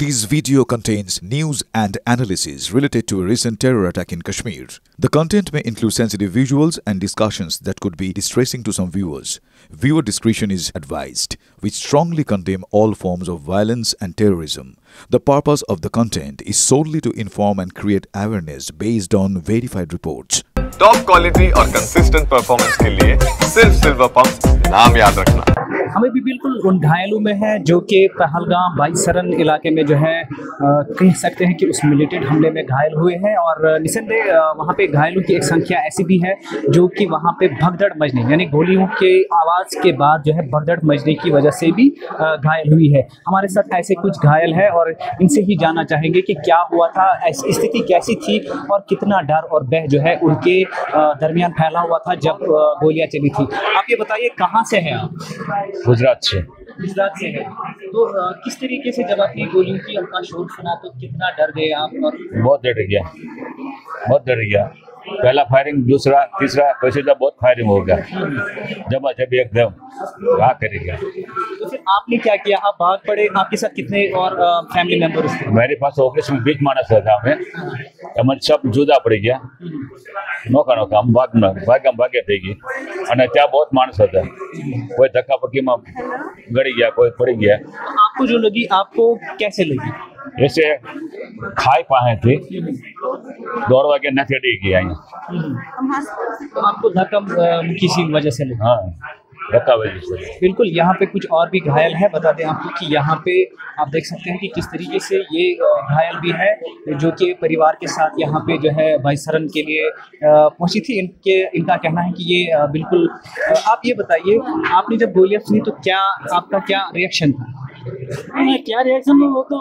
This video contains news and analysis related to a recent terror attack in Kashmir. The content may include sensitive visuals and discussions that could be distressing to some viewers. Viewer discretion is advised. We strongly condemn all forms of violence and terrorism. The purpose of the content is solely to inform and create awareness based on verified reports. Top quality और consistent performance के लिए सिर्फ silver pump नाम याद रखना। हमें भी बिल्कुल उन घायलों में है जो कि पहलगाम बाईसरन इलाके में जो है कह सकते हैं कि उस मिलिटेंट हमले में घायल हुए हैं और निसंदेह वहाँ पे घायलों की एक संख्या ऐसी भी है जो कि वहाँ पे भगदड़ मचने यानी गोलियों के आवाज़ के बाद जो है भगदड़ मचने की वजह से भी घायल हुई है। हमारे साथ ऐसे कुछ घायल है और इनसे ही जानना चाहेंगे कि क्या हुआ था, स्थिति कैसी थी और कितना डर और भय जो है उनके दरमियान फैला हुआ था जब गोलियां चली थी। आप ये बताइए कहाँ से हैं आप? गुजरात से। गुजरात से है तो किस तरीके से जब आपने गोलियों की आपका शोर सुना तो कितना डर गए आप? और बहुत डर गया, बहुत डर गया। पहला फायरिंग, दूसरा, तीसरा, वैसे तो बहुत फायरिंग हो गया। जब एकदम क्या करेगा। तो फिर आपने क्या किया? आप भाग पड़े? आपके साथ कितने और फैमिली मेंबर्स थे? मेरे पास ऑपरेशन बीच मानस था हमें, हमारे सब जुदा पड़ गया। नौका हम भाग्य थे कि અને ત્યાં बहुत मानस था। कोई धक्का पक्की में गड़ी गया, कोई पड़ गया। आपको जो लगी आपको कैसे लगी? ऐसे खाई पाए थे, दौड़वा के न चढ़ी गया। तो आपको धक्का किसी वजह से लगी? हाँ, धक्का वजह से। बिल्कुल, यहाँ पे कुछ और भी घायल है। बता दें आपको कि यहाँ पे आप देख सकते हैं कि किस तरीके से ये घायल भी है जो कि परिवार के साथ यहाँ पे जो है बाईसरन के लिए पहुँची थी। इनका कहना है कि ये बिल्कुल आप ये बताइए, आपने जब गोलियां सुनी तो आपका क्या रिएक्शन था? क्या रिएक्शन? वो तो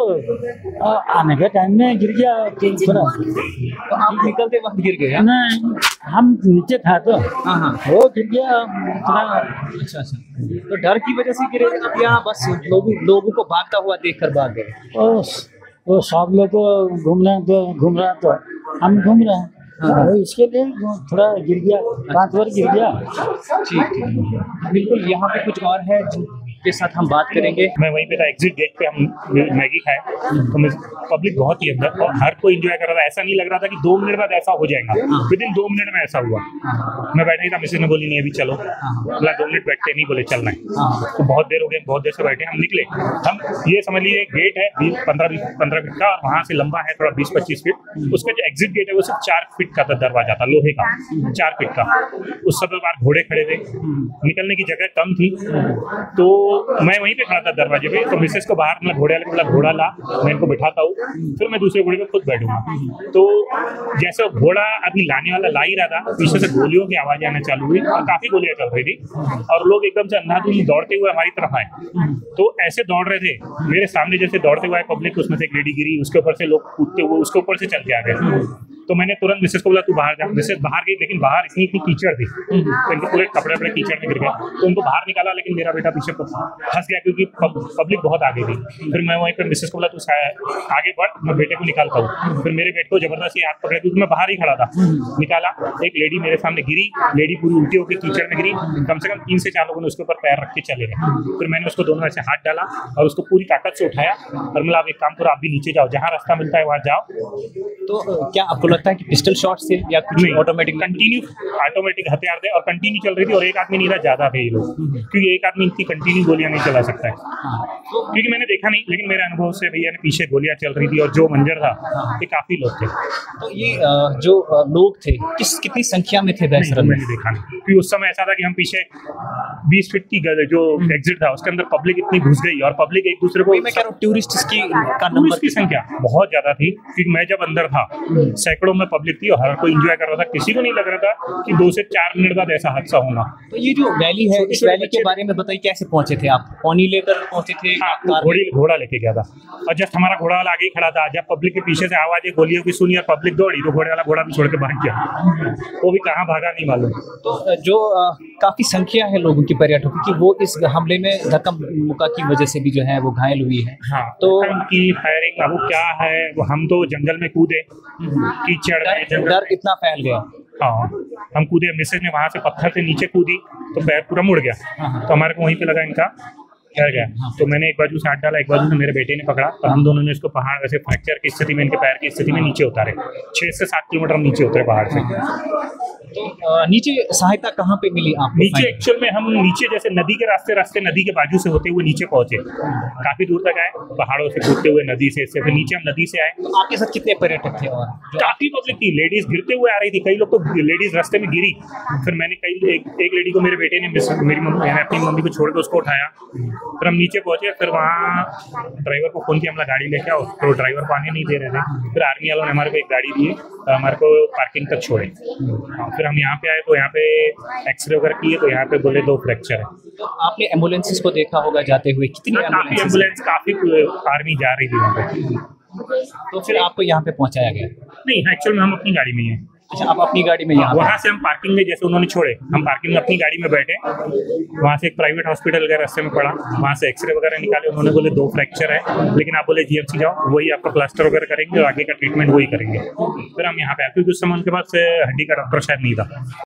आने के टाइम में गिर गया थोड़ा। तो आप निकलते वक्त गिर गए? नहीं, हम नीचे था तो हाँ वो गिर गया थोड़ा। अच्छा। तो डर की वजह से गिरे आप या बस लोगों को भागता हुआ देखकर भाग गए? वो सब लोग घूम रहा तो हम घूम रहे हैं। हाँ। इसके लिए थोड़ा गिर गया, 5 बार गिर गया। ठीक। बिल्कुल, यहाँ पे कुछ और है के साथ हम बात करेंगे। मैं वहीं पे था, एग्जिट गेट पे हम मैगी खाए तो मैं पब्लिक बहुत ही अंदर और हर कोई एंजॉय कर रहा था। ऐसा नहीं लग रहा था कि 2 मिनट बाद ऐसा हो जाएगा, विदिन 2 मिनट में ऐसा हुआ। मैं बैठा ही था, मिसेज ने बोली नहीं अभी चलो, बोला 2 मिनट बैठते नहीं, बोले चलना है। तो बहुत देर हो गई, बहुत देर से बैठे, हम निकले। हम ये समझ लीजिए गेट है 15 फीट का और वहाँ से लंबा है थोड़ा 20-25 फीट। उसका जो एग्जिट गेट है वो सिर्फ 4 फीट का दरवाजा था, लोहे का, 4 फीट का। उस समय बाहर घोड़े खड़े थे, निकलने की जगह कम थी तो मैं वहीं पे खड़ा था दरवाजे पे। तो मिसेस को बाहर मतलब घोड़े वाले को बोला घोड़ा ला, मैं इनको बिठाता हूँ, फिर मैं दूसरे घोड़े पे खुद बैठूंगा। तो जैसे घोड़ा अभी लाने वाला ला ही रहा था, पीछे से गोलियों की आवाज आना चालू हुई और काफी गोलियां चल रही थी और लोग एकदम से अंधाधुंध दौड़ते हुए हमारी तरफ आए। तो ऐसे दौड़ रहे थे, मेरे सामने जैसे दौड़ते हुए पब्लिक, उसमें से एक लेडी गिरी, उसके ऊपर से लोग कूदते हुए उसके ऊपर से चल के आ गए। तो मैंने तुरंत मिसेस को बोला तू बाहर जा। मिसेस बाहर गई, लेकिन बाहर इतनी कीचड़ थी तो इनके पूरे कपड़े कीचड़ में गिर गए। तो उनको बाहर निकाला, लेकिन मेरा बेटा पीछे फंस गया क्योंकि पब्लिक बहुत आगे थी। फिर मैं वहीं पर मिसेस को बोला तू आगे बढ़, मैं बेटे को निकालता हूँ। फिर मेरे बेटे को जबरदस्ती हाथ पकड़े क्योंकि मैं बाहर ही खड़ा था, निकाला। एक लेडी मेरे सामने गिरी, लेडी पूरी उल्टी होकर कीचड़ में गिरी। कम से कम 3 से 4 लोगों ने उसके ऊपर पैर रख के चले गए। फिर मैंने उसको दोनों ऐसे हाथ डाला और उसको पूरी ताकत से उठाया और मतलब आप एक काम करो, आप भी नीचे जाओ, जहाँ रास्ता मिलता है वहाँ जाओ। तो क्या आपको लगता है कि पिस्टल शॉट से या कुछ ऑटोमेटिक? कंटिन्यू ऑटोमेटिक हथियार थे और कंटिन्यू चल रही थी और एक आदमी नहीं था, ज्यादा थे ये लोग, क्योंकि एक आदमी इतनी कंटिन्यू गोलियां नहीं चला सकता है। क्योंकि मैंने देखा नहीं, लेकिन मेरे अनुभव से भैया ने पीछे गोलियां चल रही थी और जो मंजर था ये काफी लोग थे। तो ये जो लोग थे कितनी संख्या में थे बाईसरन में? मैंने देखा नहीं, क्योंकि उस समय ऐसा था कि हम पीछे 20 फीट की जो एग्जिट था उसके अंदर पब्लिक इतनी घुस गई और पब्लिक एक दूसरे को, मैं कह रहा हूँ टूरिस्ट का नंबर की संख्या बहुत ज्यादा थी। क्योंकि मैं जब अंदर था सैकड़ों में पब्लिक थी और हर कोई एंजॉय कर रहा था। किसी को नहीं लग रहा था कि 2 से 4 मिनट बाद ऐसा हादसा होना। तो ये जो वैली है, इस वैली के बारे में बताइए, कैसे पहुंचे थे आप? पानी लेकर पहुंचे थे? घोड़ा लेके गया था और जस्ट हमारा घोड़ा वाला आगे ही खड़ा था। जब पब्लिक के पीछे से आवाज गोलियों की सुनी और पब्लिक दौड़ी तो घोड़े वाला घोड़ा भी छोड़ के भाग गया। वो भी कहाँ भागा नहीं मालूम। तो जो काफी संख्या है लोगों की, पर्यटकों की, वो इस हमले में धक्का मुक्का की वजह से भी जो है वो घायल हुई है। हाँ, तो उनकी फायरिंग अब क्या है, वो हम तो जंगल में कूदे, कीचड़ डर इतना फैल गया। हाँ, हम कूदे, मिसेज ने वहां से पत्थर से नीचे कूदी तो पैर पूरा मुड़ गया। तो हमारे को वहीं पे लगा इनका डर गया। तो मैंने एक बाजू से हाथ डाला, एक बाजू से मेरे बेटे ने पकड़ा और हम दोनों ने इसको पहाड़ वैसे फ्रैक्चर की स्थिति में, इनके पैर की स्थिति में नीचे उतारे। 6 से 7 किलोमीटर हम नीचे उतरे पहाड़ से। तो नीचे सहायता कहाँ पे मिली आपको? नीचे एक्चुअल में हम नीचे जैसे नदी के रास्ते नदी के बाजू से होते हुए नीचे पहुंचे, काफी दूर तक आए पहाड़ों से कूदते हुए नदी से, फिर नीचे हम नदी से आए। तो आपके साथ कितने पर्यटक थे? और काफी पब्लिक थी, लेडीज गिरते हुए आ रही थी, कई लोग तो लेडीज रास्ते में गिरी। फिर मैंने एक लेडी को मेरे बेटे ने, मेरी मम्मी, मैंने अपनी मम्मी को छोड़ के उसको उठाया। फिर हम नीचे पहुंचे, फिर वहाँ ड्राइवर को फोन किया, हमला गाड़ी लेके आओ, तो ड्राइवर को आने नहीं दे रहे थे। फिर आर्मी वालों ने हमारे को एक गाड़ी दी, हमारे को पार्किंग तक छोड़े। फिर हम यहाँ पे आए तो यहाँ पे एक्सरे वगैरह किए, तो यहाँ पे बोले 2 फ्रैक्चर है। तो आपने एम्बुलेंसेस को देखा होगा जाते हुए, कितनी काफी एम्बुलेंस, काफी आर्मी जा रही थी वहाँ पे। तो फिर आपको यहाँ पे पहुँचाया गया? नहीं, एक्चुअल में हम अपनी गाड़ी में ही हैं। अच्छा, आप अपनी गाड़ी में यहाँ? वहाँ से हम पार्किंग में, जैसे उन्होंने छोड़े, हम पार्किंग में अपनी गाड़ी में बैठे। वहाँ से एक प्राइवेट हॉस्पिटल गए, रास्ते में पड़ा, वहाँ से एक्सरे वगैरह निकाले। उन्होंने बोले 2 फ्रैक्चर है, लेकिन आप बोले जीएमसी जाओ, वही आपका प्लास्टर वगैरह करेंगे और आगे का ट्रीटमेंट वही करेंगे। फिर हम यहाँ पे आए, क्योंकि उस समय उनके पास हड्डी का डॉक्टर शायद नहीं था।